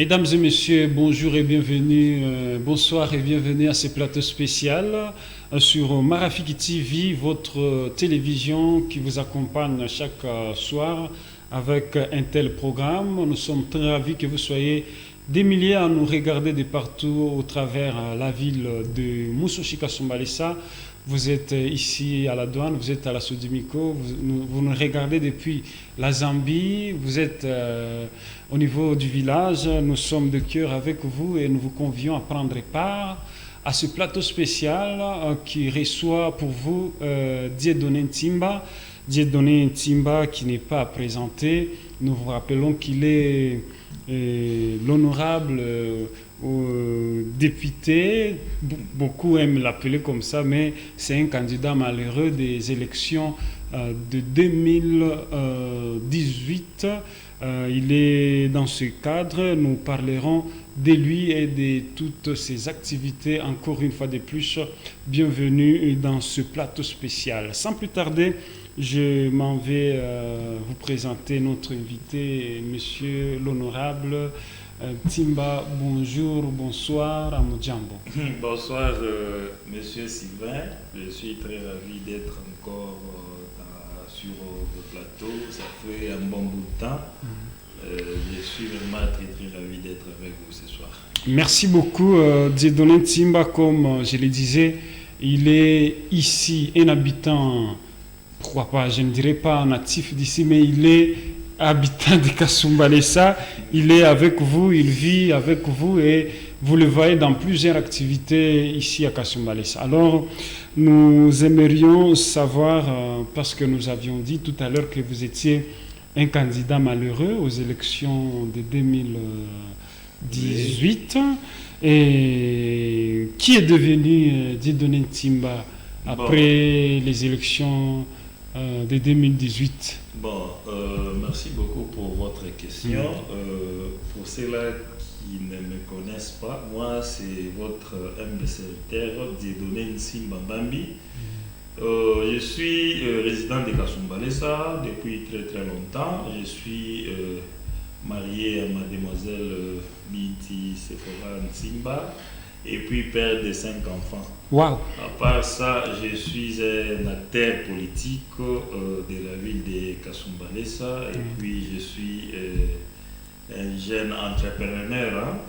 Mesdames et messieurs, bonjour et bienvenue, bonsoir et bienvenue à ce plateau spécial sur Marafiki TV, votre télévision qui vous accompagne chaque soir avec un tel programme. Nous sommes très ravis que vous soyez des milliers à nous regarder de partout au travers la ville de Musoshika Sombalesa. Vous êtes ici à la douane, vous êtes à la Sodimiko, vous nous regardez depuis la Zambie, vous êtes au niveau du village. Nous sommes de cœur avec vous et nous vous convions à prendre part à ce plateau spécial qui reçoit pour vous Dieudonné Ntimba. Dieudonné Ntimba qui n'est pas à présenter. Nous vous rappelons qu'il est l'honorable député, beaucoup aiment l'appeler comme ça, mais c'est un candidat malheureux des élections de 2018. Il est dans ce cadre, nous parlerons de lui et de toutes ses activités. Encore une fois de plus, bienvenue dans ce plateau spécial. Sans plus tarder, je m'en vais vous présenter notre invité, monsieur l'honorable Ntimba. Bonjour, bonsoir, Amodjambo. Bonsoir, monsieur Sylvain. Je suis très ravi d'être encore sur le plateau. Ça fait un bon bout de temps. Je suis vraiment très ravi d'être avec vous ce soir. Merci beaucoup, Dieudonné Ntimba. Comme je le disais, il est ici un habitant, pourquoi pas, je ne dirais pas natif d'ici, mais il est habitant de Kasumbalesa. Il est avec vous, il vit avec vous et vous le voyez dans plusieurs activités ici à Kasumbalesa. Alors, nous aimerions savoir, parce que nous avions dit tout à l'heure que vous étiez un candidat malheureux aux élections de 2018, et qui est devenu Dieudonné Ntimba après les élections de 2018. Merci beaucoup pour votre question. Pour ceux-là qui ne me connaissent pas, moi c'est votre humble serviteur Dieudonné Ntimba Bambi. Je suis résident de Kasumbalesa depuis très très longtemps. Je suis marié à mademoiselle Biti Sephora Ntimba et puis père de 5 enfants. Wow. À part ça, je suis un acteur politique de la ville de Kasumbalesa et puis je suis un jeune entrepreneur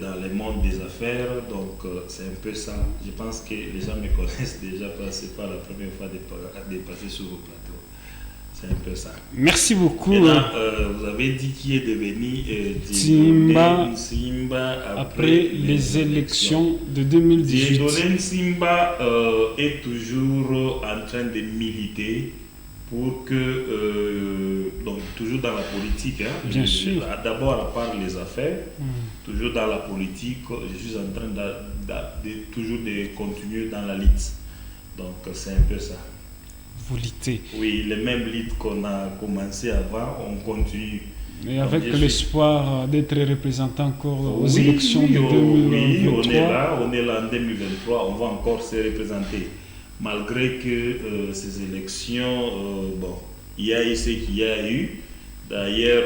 dans le monde des affaires. Donc c'est un peu ça. Je pense que les gens me connaissent déjà parce que ce n'est pas la première fois de passer sur vos plateaux. C'est un peu ça. Merci beaucoup. Maintenant, vous avez dit qui est devenu Ntimba après les élections de 2018. Dieudonné Ntimba est toujours en train de militer pour que, donc toujours dans la politique, bien sûr. D'abord à part les affaires, toujours dans la politique, je suis en train toujours de continuer dans la lutte. Donc c'est un peu ça. Vous luttez. Oui, les mêmes luttes qu'on a commencé avant, on continue. Mais avec l'espoir d'être représenté encore aux élections de 2023. Oui, on est là en 2023, on va encore se représenter. Malgré que ces élections, il y a eu ce qu'il y a eu. D'ailleurs,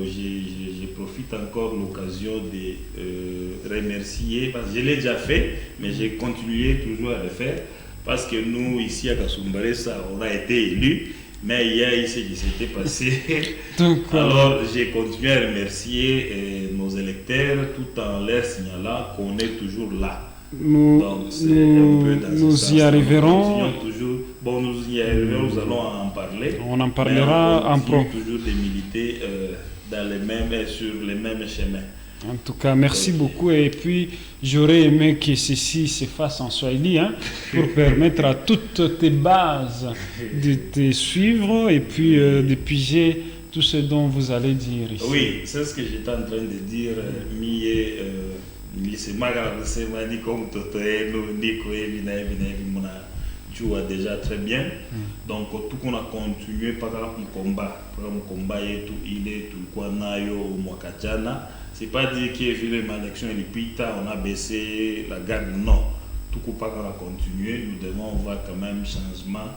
je profite encore de l'occasion de remercier, parce que je l'ai déjà fait, mais j'ai continué toujours à le faire, parce que nous, ici à Kasumbalesa, on a été élus, mais il y a eu ce qui s'était passé. Alors, j'ai continué à remercier nos électeurs tout en leur signalant qu'on est toujours là. Nous y arriverons. Nous y arriverons, nous allons en parler. On en parlera en pro. Toujours de militer sur les mêmes chemins. En tout cas, merci beaucoup. Et puis, j'aurais aimé que ceci se fasse en Swahili pour permettre à toutes tes bases de te suivre et puis de piger tout ce dont vous allez dire ici. Oui, c'est ce que j'étais en train de dire. Tu vois déjà très bien. Donc, tout qu'on a continué par un combat et tout, il est tout quoi nayo mwakajana. C'est pas dire qu'il y a eu une élection et puis on a baissé la garde, non. Tout qu'on a continué, nous devons voir quand même changement.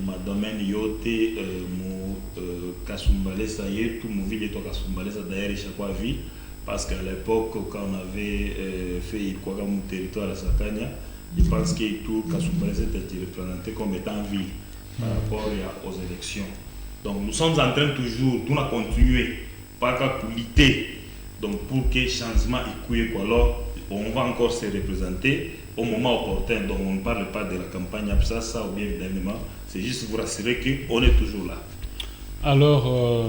mon domaine yote mon Kasumbalesa yetu mon ville to Kasumbalesa d'ailleurs chaque fois ville parce qu'à l'époque quand on avait fait quoi comme territoire à Sakanya, je pense que tout Kasumbalesa était représenté comme étant ville par rapport aux élections. Donc nous sommes en train toujours, tout a continué, pas qu'à lutter, donc pour que le changement ait quoi. Alors on va encore se représenter au moment opportun, donc on ne parle pas de la campagne Absassa ou bien évidemment, c'est juste vous rassurer qu'on est toujours là. Alors,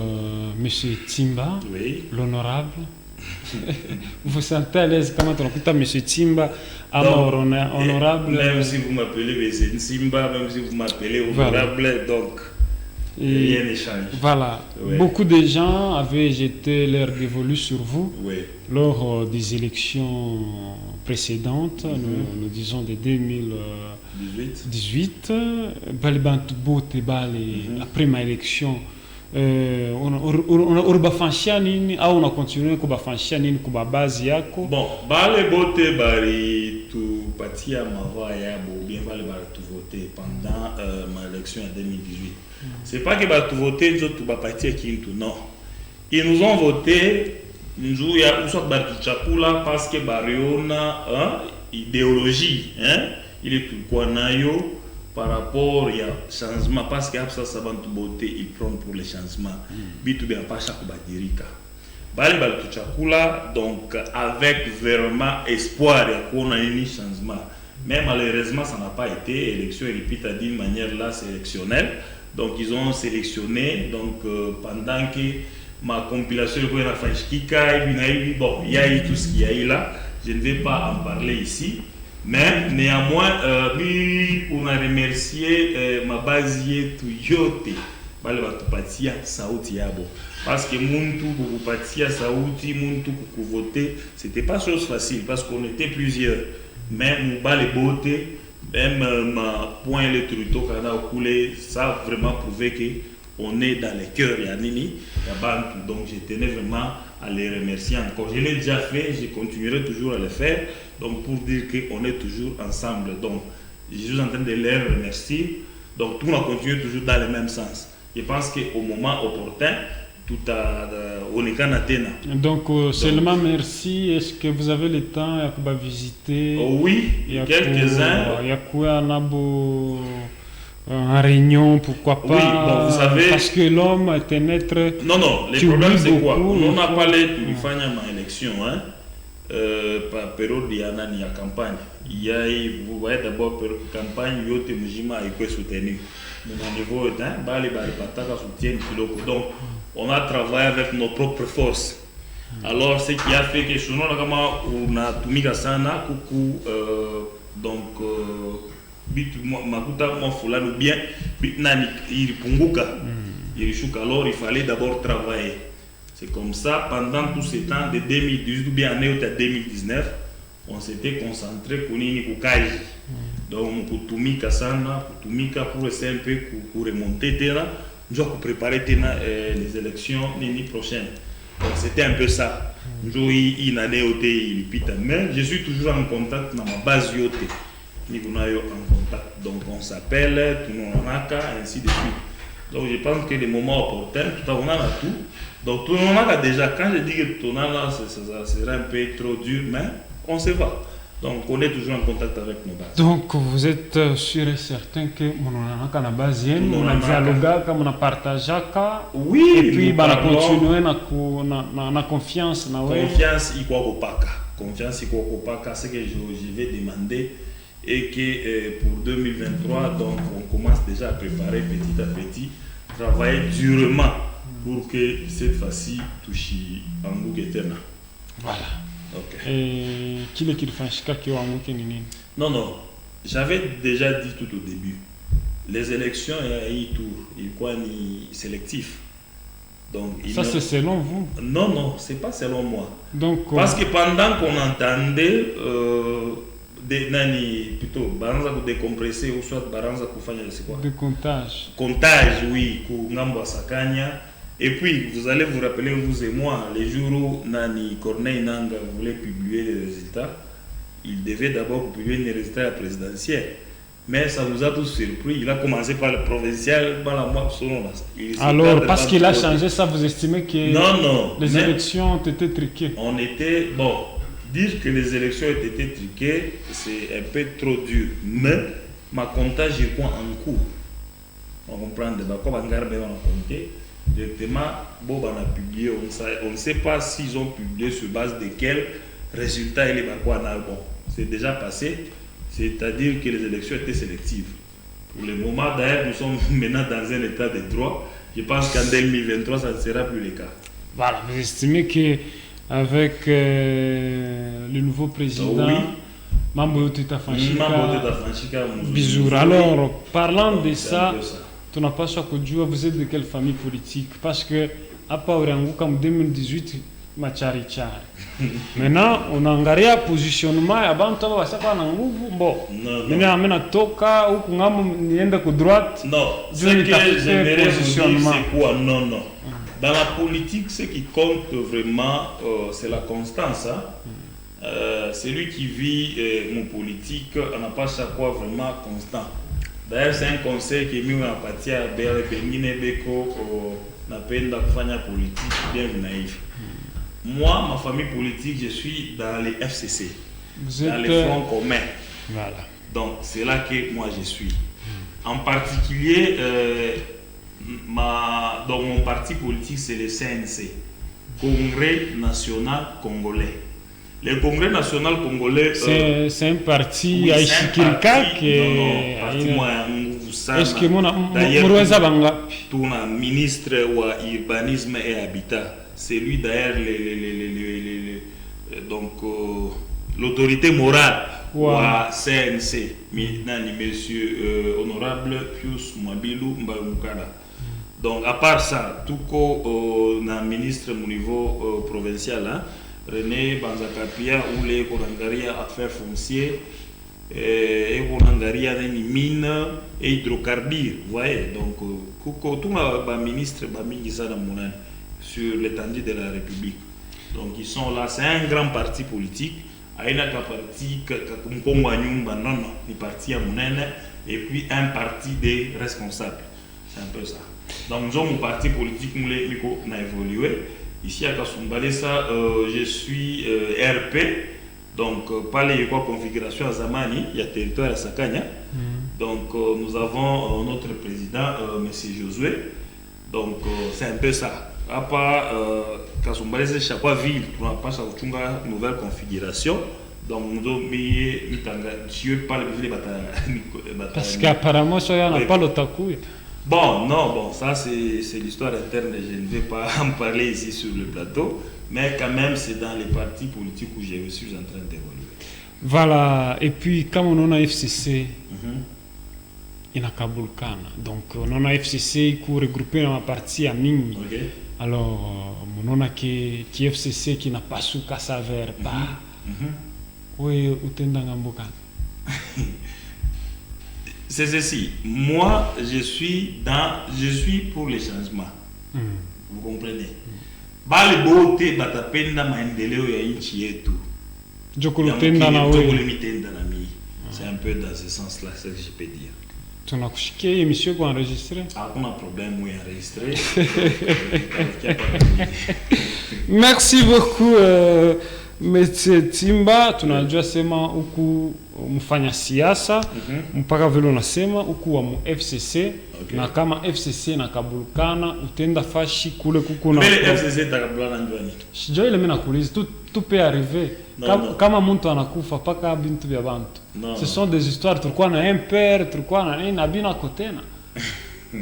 Monsieur Timba, oui. L'honorable, vous vous sentez à l'aise comment on écoute Monsieur Timba, honorable. Même si vous m'appelez M. Timba, même si vous m'appelez honorable, voilà. Donc rien ne change. Voilà, oui. Beaucoup de gens avaient jeté leur dévolu sur vous oui. Lors des élections précédentes, nous disons de 2018. Après ma élection, on a continué à base yako. Bon, bale bote bari tu patia mava ya bo bien bale bari tu voter pendant ma élection en 2018. C'est pas que bari tu voter tu ba patia kintu non. Ils nous ont voté nous ya usot bari tu chakula parce que bari ona idéologie il est tout quoi nayo par rapport à changement parce que ça va tout beauté ils prennent pour les changements bitu bien pas chaque badirika bali tout chakula donc avec vraiment espoir qu'on a un changement mais malheureusement ça n'a pas été élection répète d'une manière là sélectionnelle donc ils ont sélectionné donc pendant que ma compilation de la Fashkika bon il y a eu tout ce qu'il y a eu là je ne vais pas en parler ici. Mais néanmoins, on a remercié ma base yote balibatupatia sauti yabo parce que muntu kukupatia sauti muntu kukuvoter c'était pas chose facile parce qu'on était plusieurs mais mubale bote même ma point le truto kana coulé ça a vraiment prouvé que on est dans les cœurs ya nini ya bantu donc je tenais vraiment à les remercier encore je l'ai déjà fait je continuerai toujours à le faire donc pour dire qu'on est toujours ensemble donc je suis en train de les remercier donc tout a continué toujours dans le même sens je pense qu'au moment opportun tout on est canadien. Donc seulement merci. Est-ce que vous avez le temps de visiter? Oui, quelques-uns. Il y a quoi en réunion, pourquoi pas? Oui, bon, vous savez. Parce que l'homme est un être. Non, le problème c'est quoi? On a parlé de faire une élection, par période de la campagne. Il y a, vous voyez d'abord, campagne, il y a des mouvements qui sont soutenus. Mon niveau est donc, on a travaillé avec nos propres forces. Alors, ce qui a fait que sinon, on a tout mis à ça, donc, bien, alors il fallait d'abord travailler. C'est comme ça, pendant tout ce temps, de 2018 ou bien année 2019, on s'était concentré pour Kaji. Donc, pour Tumika Sana, pour essayer un peu pour remonter, nous avons préparé les élections l'année prochaine. Donc, c'était un peu ça. Nous avons une année mais je suis toujours en contact dans ma base yote. Nous sommes en contact. Donc, on s'appelle, tout le monde a ainsi de suite. Donc, je pense que les moments opportuns, tout le monde a tout. Donc, tout le monde a déjà, quand je dis que tout le monde a, ça serait un peu trop dur, mais on se va. Donc, on est toujours en contact avec nos bases. Donc, vous êtes sûr et certain que on a base, on a dialogué, on a partagé, oui, et puis on a continué à confiance. Confiance, il faut pas. Confiance, il faut pas. Ce que je vais demander et que pour 2023, donc, on commence déjà à préparer petit à petit, travailler durement pour que cette fois-ci touche en Gouguetena. Voilà. Okay. Et qui est-ce qui fait Non, j'avais déjà dit tout au début. Les élections, il y a un tour, il est sélectif. Donc, ça, c'est selon vous? Non, c'est pas selon moi. Donc, parce que pendant qu'on entendait plutôt baranza ku décompresser ou soit baranza ku fanya c'est quoi? Comptage, oui, ku ngambo Sakanya. Et puis vous allez vous rappeler, vous et moi, les jours où Nani Corneille Nanga voulait publier les résultats, il devait d'abord publier les résultats présidentiels. Mais ça nous a tous surpris. Il a commencé par le provincial, par la moitié selon la. Alors, parce qu'il a changé ça, vous estimez que non, les élections ont été truquées? On était. Bon, dire que les élections ont été truquées, c'est un peu trop dur. Mais, ma comptage est quoi en cours? On comprend, comme on a compté. Directement, Bob en a publié. On ne sait pas s'ils ont publié sur base de quels résultats il est bon. C'est déjà passé. C'est-à-dire que les élections étaient sélectives. Pour le moment, d'ailleurs, nous sommes maintenant dans un état de droit. Je pense qu'en 2023, ça ne sera plus le cas. Voilà, vous estimez qu'avec le nouveau président, oui. Mambo Teta Fanchika, Bizour. Alors, parlant de ça, tu n'as pas ça que vous êtes de quelle famille politique? Parce que, à Paorango, comme 2018, Machari Chari. Maintenant, on a un positionnement et avant tout, ça va un nguvu. Bon, maintenant, on toka ou qu'on a nienda à droite. Non, ce que j'aimerais vous dire, c'est quoi? Non. Dans la politique, ce qui compte vraiment, c'est la constance. Hein? Celui qui vit mon politique, on n'a pas chaque fois vraiment constant. D'ailleurs, c'est un conseil qui est mis en partie à Benine Beko, napenda kufanya politique bien naïf. Moi, ma famille politique, je suis dans les FCC, dans les Fonds communs. Voilà. Donc, c'est là que moi je suis. En particulier, donc mon parti politique, c'est le CNC, Congrès National Congolais. Le Congrès National Congolais... c'est un parti à Ishikirika qui est... Est-ce que mon ministre de l'urbanisme et habitat, c'est lui d'ailleurs l'autorité morale de CNC, monsieur honorable Pius Mwabilu Mbayoumukada. Donc à part ça, tout le ministre au niveau provincial, hein, René Banzakapia ou les Korangaria affaires foncières et Korangaria des mines et hydrocarbures, vous voyez. Donc tout le ministre sur l'étendue de la République. Donc ils sont là, c'est un grand parti politique. Il y a un parti parti à Mounene et puis un parti des responsables. C'est un peu ça. Donc nous avons un parti politique qui a évolué. Ici à Kasumbalesa, je suis RP, donc pas les configurations à Zamani, il y a territoire à Sakanya. Donc nous avons notre président, M. Josué. Donc c'est un peu ça. À part Kasumbalesa, chaque ville, on n'a pas une nouvelle configuration. Donc nous avons mis pas le parce qu'apparemment, ça n'a pas le takou. Bon, ça c'est l'histoire interne, je ne vais pas en parler ici sur le plateau, mais quand même c'est dans les partis politiques où je suis en train d'évoluer. Voilà, et puis comme on a FCC, il y a Kabulkana, donc on a FCC qui est regroupé dans la partie à Ming. Alors, on a qui FCC qui n'a pas su qu'à s'avérer pas. Oui, où t'es dans Gambokan. C'est ceci. Moi, je suis pour les changements. Vous comprenez? Bali beauté batapenda maendeleo ya nchi yetu. C'est un peu dans ce sens-là, c'est ce que je peux dire. Tu as couché émission qu'on a enregistré? Ah, on a un problème, oui, enregistré. Merci beaucoup. Mete Timba tunajua sema huku mfanya siasa mpaka vile unasema huku wa FCC na kama FCC na Kabulkana utenda fashi kule kuku na FCC takabulana njwani sijui ile mimi nakuuliza tu peut arriver kama mtu anakufa paka bintu vya bantu ce sont des histoires tulikuwa na un père tulikuwa na nini abina kotena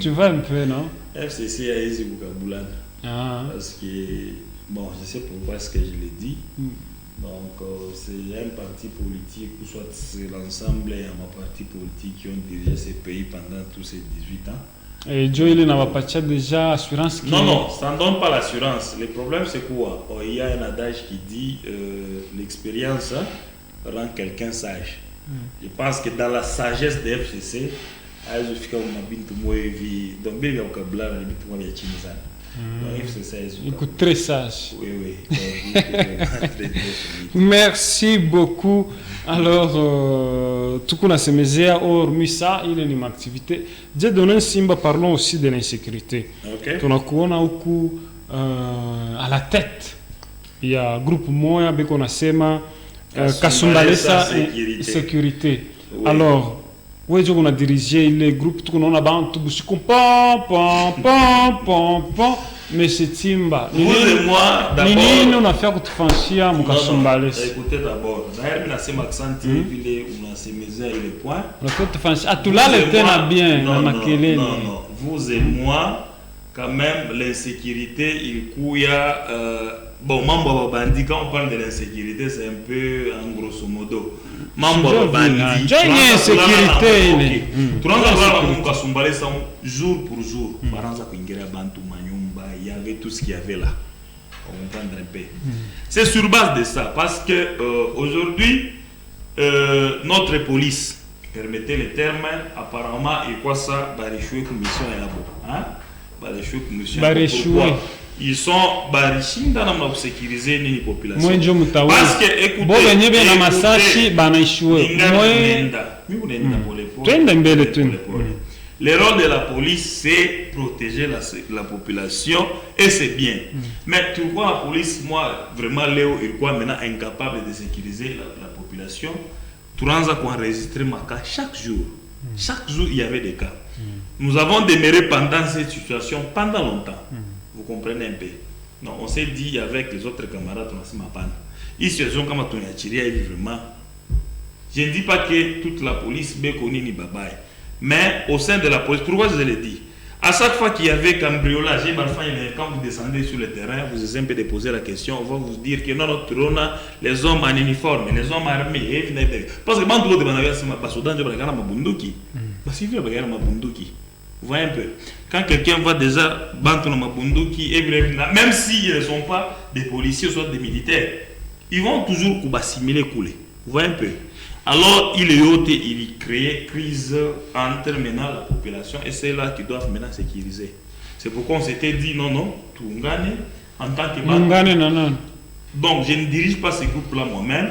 tu vois un peu non FCC a hizi kukabulana parce que bon, je sais pourquoi est-ce que je l'ai dit. Donc, c'est un parti politique, ou soit c'est l'ensemble et un parti politique qui ont dirigé ces pays pendant tous ces 18 ans. Et Joe, il n'a pas déjà assurance qui... Non, ça ne donne pas l'assurance. Le problème, c'est quoi? Il y a un adage qui dit l'expérience rend quelqu'un sage. Je pense que dans la sagesse de FCC, donc, Donc, il faut ça. Écoute, très sage. Oui, oui. Donc, très, très solide. Merci beaucoup. Alors, tout qu'on a semé, hormis ça, il y a une activité. J'ai donné un simba, parlons aussi de l'insécurité. Ok. On a beaucoup à la tête. Il y a un groupe moyen, qu'on a sema, Kasumbalesa sécurité. Oui. Alors, où est-ce qu'on a dirigé les groupes, tout on a bantu, pam, pam, pam, pam, pam. Mais c'est Timba. Vous et moi, d'abord. On a fait que tu fasses à Mukasumbalesa. Écoutez d'abord. D'ailleurs, on a ces accents, on a ces mesures et les points. On a fait que tu fasses. Ah, tout là, le thème bien. Non, non. Vous et moi, quand même, l'insécurité, il couille à. Bon, Mambo Bandi, quand on parle de l'insécurité, c'est un peu en grosso modo. Mambo Bandi. J'ai une insécurité. Tu rentres jour pour jour. Il y avait tout ce qu'il y avait là. On comprend un peu. C'est sur base de ça. Parce que aujourd'hui, notre police, permettez le terme, apparemment, et quoi ça, va échouer comme mission à la boue. Va échouer comme mission à la boue. Ils sont barichis dans la sécuriser les populations. Parce que, écoutez, le rôle de la police, c'est protéger la population et c'est bien. Mais tu vois, la police, moi, vraiment, Léo, il est maintenant incapable de sécuriser la population. Tu rends à quoi enregistrer ma cas chaque jour. Chaque jour, il y avait des cas. Nous avons demeuré pendant cette situation pendant longtemps. Vous comprenez un peu. Non, on s'est dit avec les autres camarades, on a dit ma panne. Ils se sont comme on a tiré vraiment. Je ne dis pas que toute la police est connue ni babaye. Mais au sein de la police, pourquoi je l'ai dit? À chaque fois qu'il y avait cambriolage, quand vous descendez sur le terrain, vous essayez un peu de poser la question, on va vous dire que non, on a les hommes en uniforme, les hommes armés. Parce que quand vous voyez un peu. Quand quelqu'un va déjà battre Mabunduki, même s'ils ne sont pas des policiers, soit des militaires, ils vont toujours assimiler couler. Vous voyez un peu. Alors, il crée crise entre maintenant la population et c'est là qu'ils doivent maintenant sécuriser. C'est pourquoi on s'était dit non, Tungane en tant que non. Donc, je ne dirige pas ce groupe-là moi-même.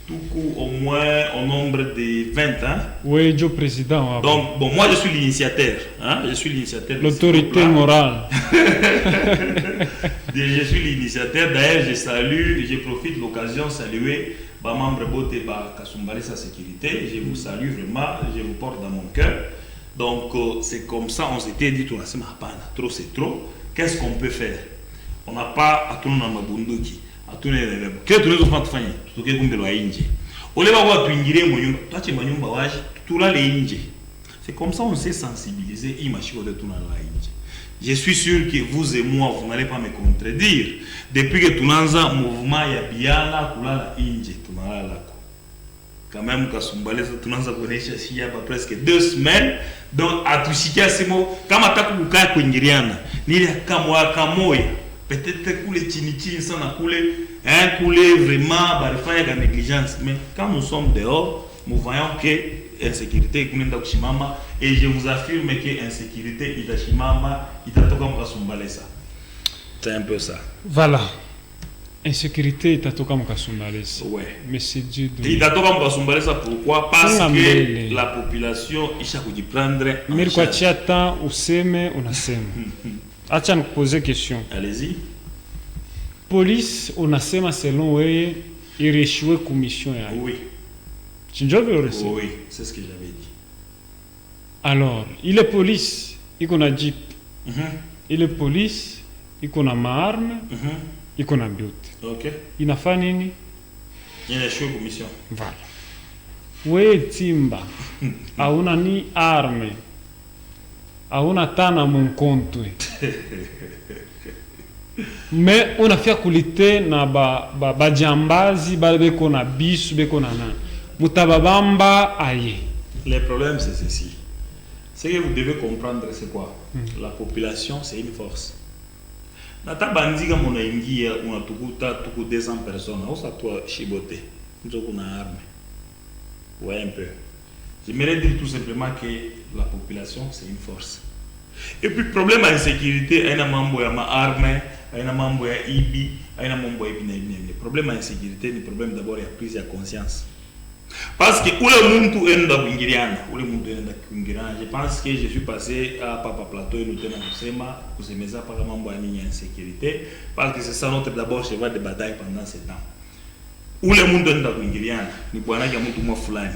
Tout coup, au moins au nombre de 20 ans. Oui, je président. Donc, bon, moi je suis l'initiateur. Je suis l'initiateur. L'autorité morale. Je suis l'initiateur. D'ailleurs, je profite de l'occasion de saluer les membres de Kasumbalesa Sécurité. Je vous salue vraiment, je vous porte dans mon cœur. Donc, c'est comme ça, on s'était dit, trop c'est trop. Qu'est-ce qu'on peut faire? On n'a pas à tourner dans ma bunduki. Que tu nous as fait, tu es comme inje. C'est comme ça on s'est sensibilisé. Je suis sûr que vous et moi, vous n'allez pas me contredire. Depuis que tu as un mouvement, il y a quand même, tu as il y a presque 2 semaines. Donc, à tout ce qui est ces mots, comme tu as dit, peut-être que les chinichis sont coulés vraiment par la négligence. Mais quand nous sommes dehors, nous voyons que l'insécurité est comme Ndakshimama et je vous affirme que l'insécurité est Ndakshimama, il est comme Kasumbalesa. C'est un peu ça. Voilà. Insécurité est comme Kasumbalesa. Ouais. Mais c'est Dieu. Il est comme Kasumbalesa pourquoi? Parce que la population, il faut prendre. Mais quoi, tu attends, ou s'aime, on a s'aime. Acha nikupoze question. Allez-y. Police unasema selon wewe ireshwe commission ya. Oui. Chinjove orese. Oui, c'est ce que j'avais dit. Alors, il est police, il qu'on a jeep. Il est police, il qu'on a arme, il qu'on a but. OK. Inafanya nini? Ireshwe commission. Voilà. Wewe Timba, hauna ni arme. Hauna tana mkontwe. Mais on a fait kulite na ba jambazi ba beko na bisu beko na na. Mutababamba aye. Le problème c'est ceci. Ce que vous devez comprendre c'est quoi? La population c'est une force. Nata bandiga mona ingia una tukuta tuku 200 personnes. Osa toi chibote. Nzoko na arme. Ouais un peu. J'aimerais dire tout simplement que la population, c'est une force. Et puis problème d'insécurité, il y a mambo ya armée, il y a mambo ya ibi, il y a mambo ya ibi. Le problème d'insécurité, le problème d'abord ya prise de conscience. Parce que où le monde est dans l'Ingiriana, je pense que je suis passé à Papa Plateau et nous tenons Sema, vous aimez ça par mambo ya insécurité, parce que c'est ça notre d'abord cheval de bataille pendant ce temps. Où le monde est dans l'Ingiriana, ni bwana ya mtu mwa fulani,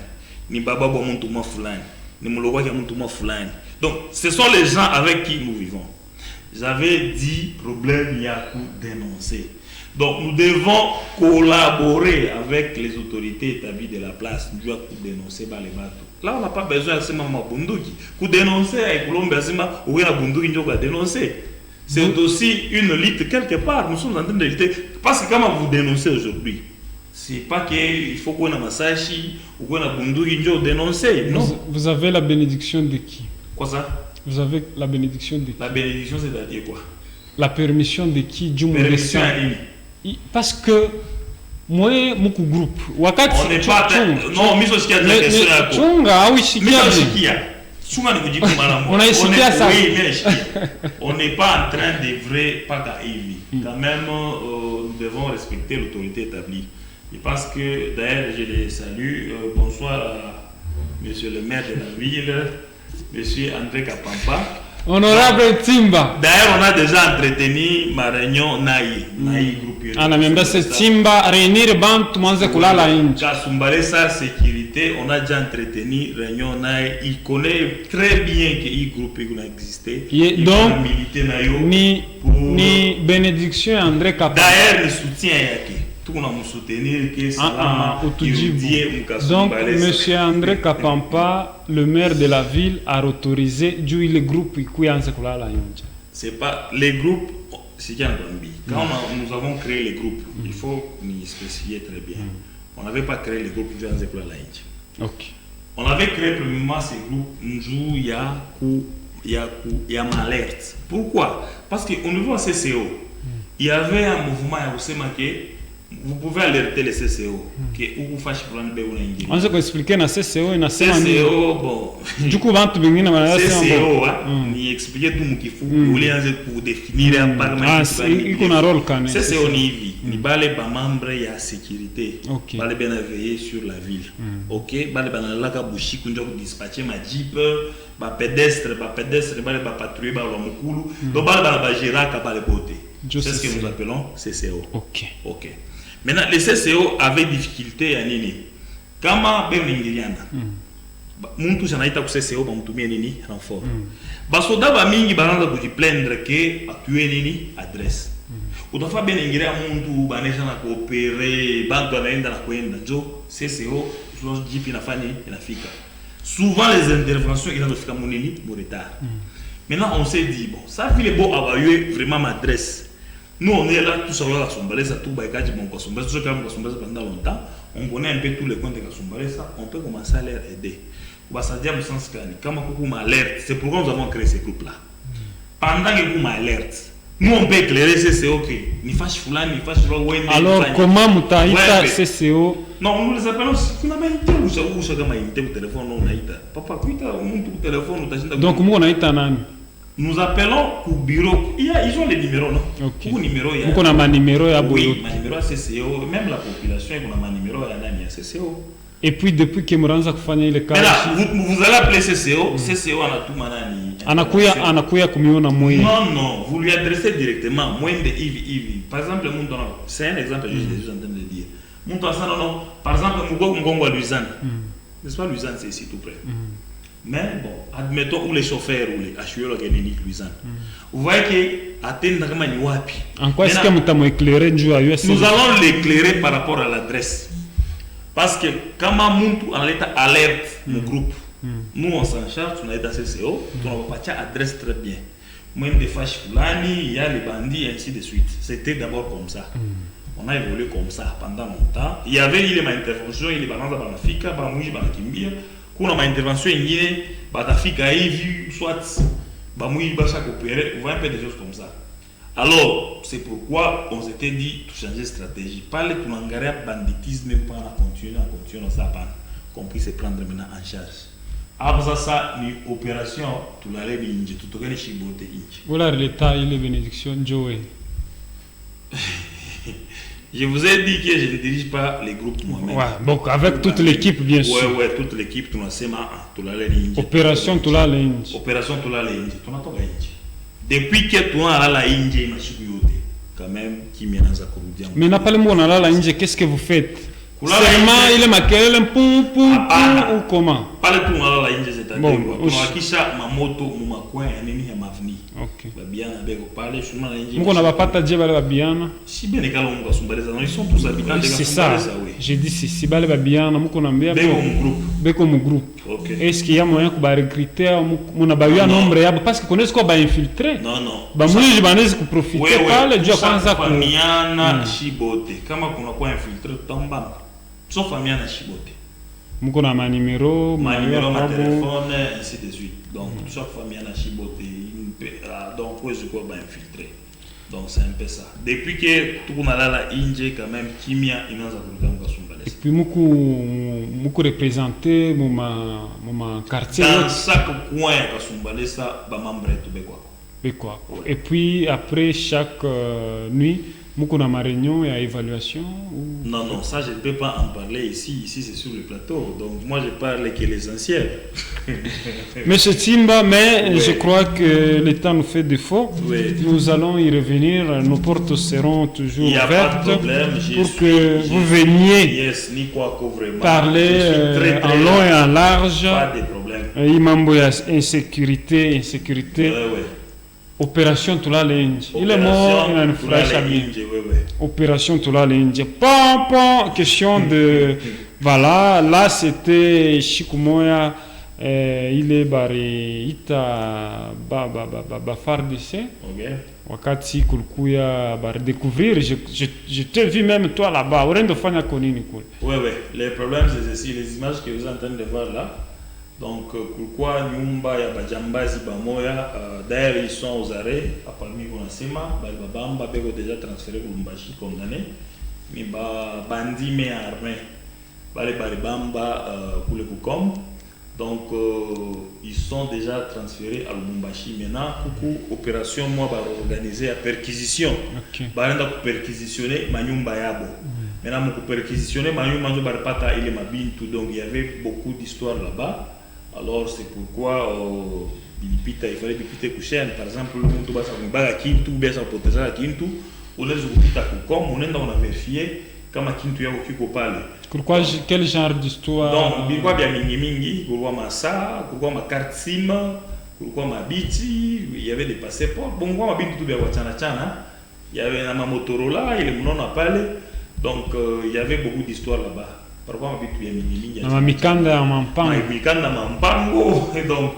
ni baba wa mtu mwa fulani, ni muloko ya mtu mwa fulani. Donc, ce sont les gens avec qui nous vivons. J'avais dit, problème, il y a pour dénoncer. Donc, nous devons collaborer avec les autorités établies de la place. Nous devons dénoncer les bateaux. Là, on n'a pas besoin de bunduki. Pour dénoncer, on va dénoncer. C'est aussi une lutte quelque part. Nous sommes en train de lutter. Parce que quand vous dénoncez aujourd'hui, c'est pas qu'il faut qu'on ait un masashi ou qu'on ait un bunduki pour dénoncer. Non. Vous avez la bénédiction de qui? Quoi ça? Vous avez la bénédiction de qui? La bénédiction, c'est-à-dire quoi? La permission de qui? Permission à qui? Parce que moi, mon groupe. Wakati on n'est pas. Non, mais ce qu'il y a de la question là. Chunga, oui, Shikia. On a essayé ça. Oui, mais on n'est pas en train de vrai pas d'Ivi. Quand même, nous devons respecter l'autorité établie. Je pense que d'ailleurs, je les salue. Bonsoir à monsieur le maire de la ville. Monsieur André Kapampa. Honorable Timba. D'ailleurs, on a déjà entretenu ma réunion Naï groupe. Anamemba c'est Timba réunir bam tumanze kulala nje. Kasumbalesa sécurité, on a déjà entretenu réunion Naï. Il connaît très bien que il groupe existait. Donc ni bénédiction André Kapampa. D'ailleurs, le soutien yake. Tout le monde soutenir que ça. Donc, monsieur André Kapampa, le maire de la ville, a autorisé le groupe qui a c'est pas les groupes, c'est qu'il y a un quand nous avons créé les groupes, il faut nous spécifier très bien. On n'avait pas créé les groupes qui ont été Ok. On avait créé premièrement ces groupes, il y a alerte. Pourquoi? Parce qu'au niveau de CCO, il y avait un mouvement à Oussemake. Vous pouvez alerter les CCO que vous faites prendre des gens. On s'est expliqué na CCO et na CCO bon. Du coup, quand tu viens na CCO, ni expliquer tout ce qu'il faut. Vous voulez pour définir un parlement. Il a un rôle quand même. CCO ni balé ba membre ya sécurité. Balé bien veiller sur la ville. OK, balé ba la ka bushi kunjo dispatcher ma jeep, ba pédestre, balé ba patrouiller ba lo mukulu. Donc balé ba gérer ka balé côté. C'est ce que nous appelons CCO. OK. Maintenant, les CCO avaient difficulté à nini. Kama ben Nigériana. Muntu sanaita ku CCO ba mutumie nini renfort. Basoda ba mingi bananza ku plaindre que atué nini adresse. Utofa ben Nigeria muntu banesha na coopérer, bantu anaenda na kwenda. Jo CCO so jipi nafanya inafika. Souvent les interventions inafika munini mu retard. Maintenant on s'est dit bon, ça fait le beau avoir eu vraiment m'adresse. Nous, on est là, tout ça, là, Kasumbalesa, tout Baïkaji, mon Kasumbalesa, tout ça, Kasumbalesa pendant longtemps. On connaît un peu tous les comptes de Kasumbalesa, on peut commencer à leur aider. On va se dire, sens que quand on m'alerte, c'est pourquoi nous avons créé ce groupe-là. Pendant que vous m'alerte, nous, on peut éclairer CCO, ni fâche Foulani, ni fâche Rowen. Alors, comment Moutaïta CCO? Non, nous les appelons, on a maïté, ou ça, ou ça, maïté, ou téléphone, on a été. Papa, tu as un téléphone, ou t'as. Donc, moi, on a été un. Nous appelons au bureau. Ils ont les numéros, non? Ok. Ou numéro, il y a. Donc on a ma numéro à oui, ma numéro à CCO. Même la population, on a ma numéro à CCO. Et puis depuis que Moranza kufanya ile kazi. Vous allez appeler CCO. CCO a tout manani. Anakuya kumiona moyo. Non, vous lui adressez directement. Moins de Ivi. Par exemple, c'est un exemple que je suis en train de dire. Non. Par exemple, Mgongo à Luzane. N'est-ce pas, Luzane, c'est ici tout près. Mais bon, admettons où les chauffeurs ou les HUE qui sont Luzane. Vous voyez que atteindre ni wapi. En quoi est-ce que nous éclairé nous allons l'éclairer par rapport à l'adresse. Parce que quand on a l'état alerte nos groupes, nous on s'en charge, on a l'état CCO, on va pas adresse très bien. Même des fâches Fulani, il y a les bandits et ainsi de suite. C'était d'abord comme ça. On a évolué comme ça pendant longtemps. Il y avait une intervention, il y a des Fika, Bamouji, Banakimbia. Kuna ma intervention ingine batafika hivi soit bamui basa coopérer, on voit un peu des choses comme ça. Alors c'est pourquoi on s'était dit de changer de stratégie, parler pour l'engrais banditisme pas continuer ça pas compris se prendre maintenant en charge. Après ça, une opération, tout l'allait ninja, tout le monde chibote ninja. Voilà l'état, il est bénédiction, Joey. Je vous ai dit que je ne dirige pas les groupes moi-même. Ouais, donc avec toute l'équipe, bien sûr. Ouais, toute l'équipe, tout l'allait ninja. Opération tout l'allait ninja. Opération tout l'allait ninja, tout l'allait ninja. Depuis que tout l'allait la ninja, il m'a chibote. Quand même, qui m'est dans un corridor. Mais n'a pas le mot dans la ninja, qu'est-ce que vous faites? Kulala Seulement, il est maquillé, un poum Hapana. ou comment? Pale tu unalala nje c'est-à-dire Bon, tunahakisha mamoto mumakwe ya nini ya mavni. Ok. Babiana beko pale shuma na nje. Mko na bapata je bale babiana? Si bien kala mungu asumbaleza non ils sont tous habitants de C'est ça. Kasumbaleza oui. J'ai dit si bale babiana mko na mbia Beko mu groupe. beko mu groupe. OK. Est-ce qu'il y a moyen que ba recruter muna ba ya Non. nombre yabo parce que connaissent quoi ba infiltrer? Non non. Ba mwiji banaweza kuprofiter pale juu ya kwanza ku famiana shibote kama kuna kwa infiltré tamba. So famiana shibote. mko na ma numéro, Ma numéro, ma téléphone, ainsi de suite. Donc, chaque famiana shibote, donc, ouais, je crois, infiltré. Donc, c'est un peu ça. Depuis que tout le monde a la Inge, quand même, Kimia, il nous a voulu et puis muku représenter mon quartier dans chaque coin à Kasumbalesa, ba membre tout quoi. Et puis après chaque nuit muku na ma réunion et à évaluation ou... Non, ça je ne peux pas en parler ici c'est sur le plateau. Donc moi je parle que l'essentiel. Monsieur Timba, mais oui. Je crois que le temps nous fait défaut. Oui. Nous allons y revenir, nos portes seront toujours ouvertes pour que vous veniez parler en long et en large. Pas de problème. Imambo ya insécurité. Opération Tula Linge. Il est mort, il a une flèche à bien. Opération Tula Linge. Pom, question de. Voilà, là c'était Shikumoya. Il est barré. Ita Bafardissé. Wakati kulikuya bar découvrir. Je t'ai vu même toi là-bas. Orendo Fanya Konini. Oui. Le problème c'est ceci. Les images que vous êtes en train de voir là. Donc, pourquoi Nyumba ya Bajambazi Bamoya, d'ailleurs ils sont aux arrêts, à parmi Konasema, Bamba Bego déjà transféré pour Lumbashi, condamné, mais Bandi mais armé, Bamba pour le Koukom. Donc, ils sont déjà transférés à Lumbashi. Maintenant, coucou, opération, moi, organiser à perquisition. Barenda pour perquisitionner Manyumba Yabo. Maintenant, pour perquisitionner Manyumba Barpata, il est Mabintu, donc il y avait beaucoup d'histoires là-bas. Alors c'est pourquoi il fallait bipiter coucher. Par exemple, le monde va s'en Kintu, bien s'en protéger à Kintu. On est comme on est dans la vérifié comme à Kintu ya okiko pale. Pourquoi quel genre d'histoire? Donc bilikuwa bya mingi, kulikuwa masa, kulikuwa ma carte SIM, kulikuwa mabiti, il y avait des passeports. Bon kwa mabiti tout bya wachana. Il y avait na Motorola, il est mnona pale. Donc il y avait beaucoup d'histoires là-bas. Parfois, Mikanda Mampango, et donc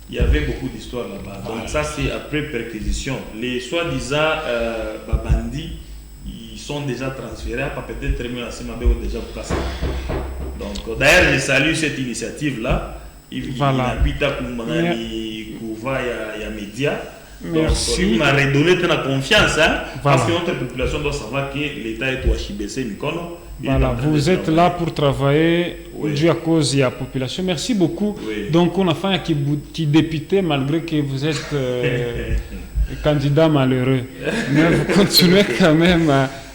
il y avait beaucoup d'histoires là-bas. Donc ça c'est après perquisition. Les soi-disant bandits, ils sont déjà transférés, pas peut-être terminé déjà pour casser. Donc d'ailleurs je salue cette initiative-là. Voilà. Il y a média. Merci. Donc, il m'a redonné la confiance, hein, voilà. Parce que notre population doit savoir que l'État est au HBC Mikono. Voilà, vous êtes là pour travailler dû à cause de la population. Merci beaucoup. Oui. Donc, on a fait qui député malgré que vous êtes candidat malheureux. Mais vous continuez quand même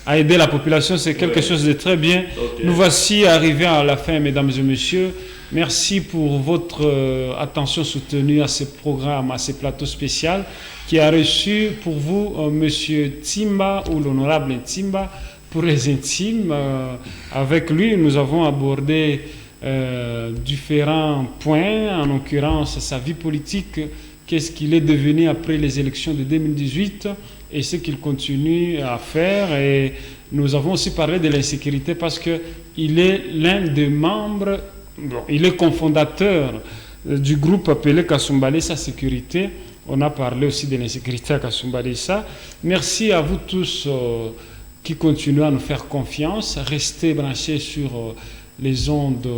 à aider la population. C'est quelque chose de très bien. Nous voici arrivés à la fin, mesdames et messieurs. Merci pour votre attention soutenue à ce programme, à ce plateau spécial qui a reçu pour vous Monsieur Timba ou l'honorable Timba pour les intimes. Avec lui, nous avons abordé différents points, en l'occurrence sa vie politique, qu'est-ce qu'il est devenu après les élections de 2018 et ce qu'il continue à faire. Et nous avons aussi parlé de l'insécurité parce qu'il est l'un des membres. Bon, il est cofondateur du groupe appelé Kasumbalesa Sécurité. On a parlé aussi de l'insécurité à Kasumbalesa. Merci à vous tous qui continuez à nous faire confiance. Restez branchés sur les ondes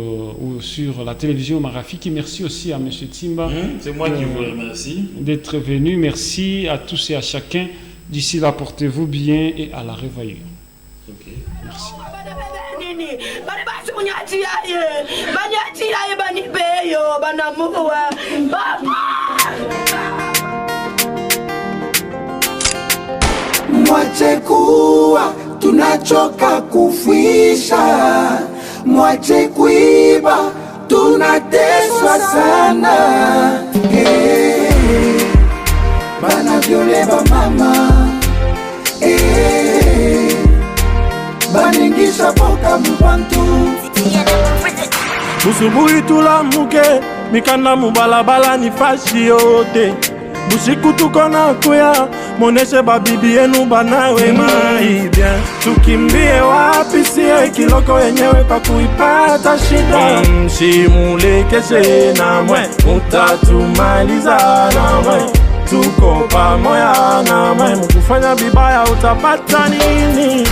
ou sur la télévision Marafiki. Merci aussi à M. Timba. C'est moi qui vous remercie d'être venu. Merci à tous et à chacun. D'ici là, portez-vous bien et à la réveillure. Okay. Merci. nini? Bali basi munyatiaye. Banyatiaye banipeyo banamuwa. Baba! Mwache kuwa tunachoka kufisha, mwache kuiba tunateswa sana. Bana viole ba mama, baningisha boka mbantu. Busubuhi tulamuke, mikanda mubalabala ni fashi yote. Bushiku tuko na kuya, moneshe babibi yenu banawe maibia. Tukimbie wapi siye kiloko yenyewe pa kuipata shida. Shimulekeshe na mwe, utatumaliza na mwe. Tuko pamoja na mwe, mkufanya bibaya utapata nini?